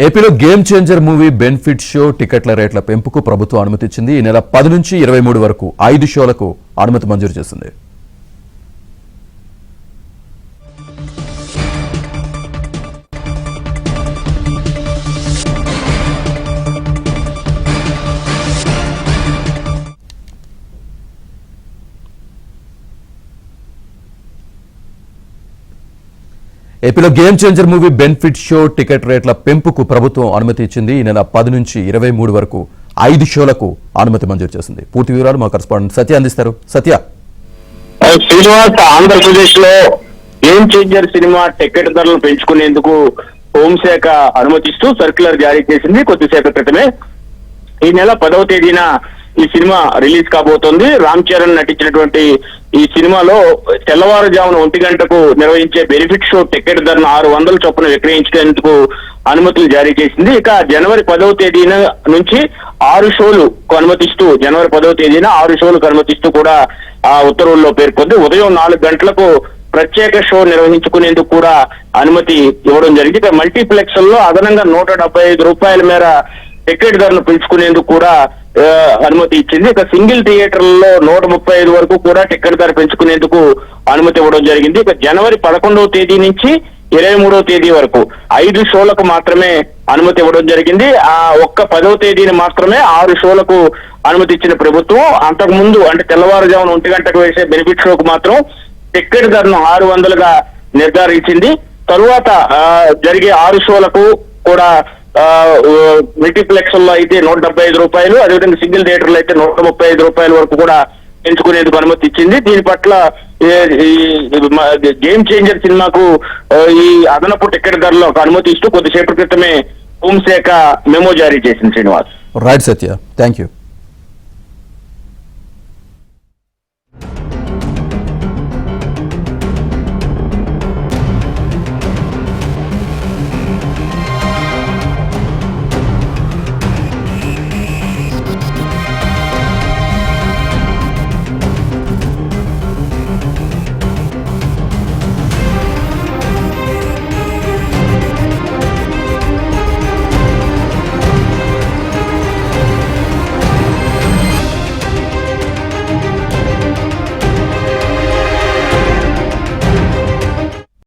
ఏపీలో game changer movie benefit show టికెట్ల రేట్ల పెంపుకు ప్రభుత్వం అనుమతి ఇచ్చింది. ఈ నెల 10 నుంచి 23 వరకు 5 షోలకు అనుమతి మంజూరు చేసింది. ఏపీలో game changer movie benefit show ticket రేట్ల పెంపుకు ప్రభుత్వం అనుమతి ఇచ్చింది. ఈ నెల 10 నుంచి 23 వరకు 5 షోలకు అనుమతి మంజూరు చేసింది. పూర్తి వివరాలు మా కరెస్పాండెంట్ సత్య అందిస్తారు. సత్య. శ్రీనివాస్, ఆంధ్రప్రదేశ్ లో గేమ్ చేంజర్ సినిమా టికెట్ ధరలు పెంచుకునేందుకు హోంశాఖ అనుమతిస్తూ సర్క్యులర్ జారీ చేసింది కొద్దిసేపటి క్రితమే. ఈ నెల 10వ తేదీన ఈ సినిమా రిలీజ్ కాబోతోంది. రామ్ చరణ్ నటించినటువంటి ఈ సినిమాలో తెల్లవారుజామున 1 గంటకు నిర్వహించే బెనిఫిట్ షో టికెట్ ధరను 600 చొప్పున విక్రయించేందుకు అనుమతులు జారీ చేసింది. ఇక జనవరి 10వ తేదీన నుంచి 6 షోలకు అనుమతిస్తూ కూడా ఆ ఉత్తర్వుల్లో పేర్కొంది. ఉదయం 4 గంటలకు ప్రత్యేక షో నిర్వహించుకునేందుకు కూడా అనుమతి ఇవ్వడం జరిగింది. ఇక మల్టీప్లెక్స్ లో అదనంగా 175 రూపాయల మేర టికెట్ ధరను పెంచుకునేందుకు కూడా అనుమతి ఇచ్చింది. ఇక సింగిల్ థియేటర్లలో 135 వరకు కూడా టికెట్ ధర పెంచుకునేందుకు అనుమతి ఇవ్వడం జరిగింది. ఇక జనవరి 11వ తేదీ నుంచి 23వ తేదీ వరకు 5 షోలకు మాత్రమే అనుమతి ఇవ్వడం జరిగింది. ఆ ఒక్క 10వ తేదీన మాత్రమే 6 షోలకు అనుమతి ఇచ్చిన ప్రభుత్వం. అంతకు ముందు అంటే తెల్లవారుజామున 1 గంటకు వేసే బెనిఫిట్ షోకు మాత్రం టికెట్ ధరను 600గా నిర్ధారించింది. తరువాత జరిగే 6 షోలకు కూడా మల్టీప్లెక్స్ లో అయితే 175 రూపాయలు, అదేవిధంగా సింగిల్ థియేటర్లు అయితే 135 రూపాయల వరకు కూడా పెంచుకునేందుకు అనుమతి ఇచ్చింది. దీని పట్ల గేమ్ చేంజర్ సినిమాకు ఈ అదనపు టికెట్ ధరలో ఒక అనుమతి ఇస్తూ కొద్దిసేపటి క్రితమే హోంశాఖ మెమో జారీ చేసింది. Srinivas. Right Satya, thank you.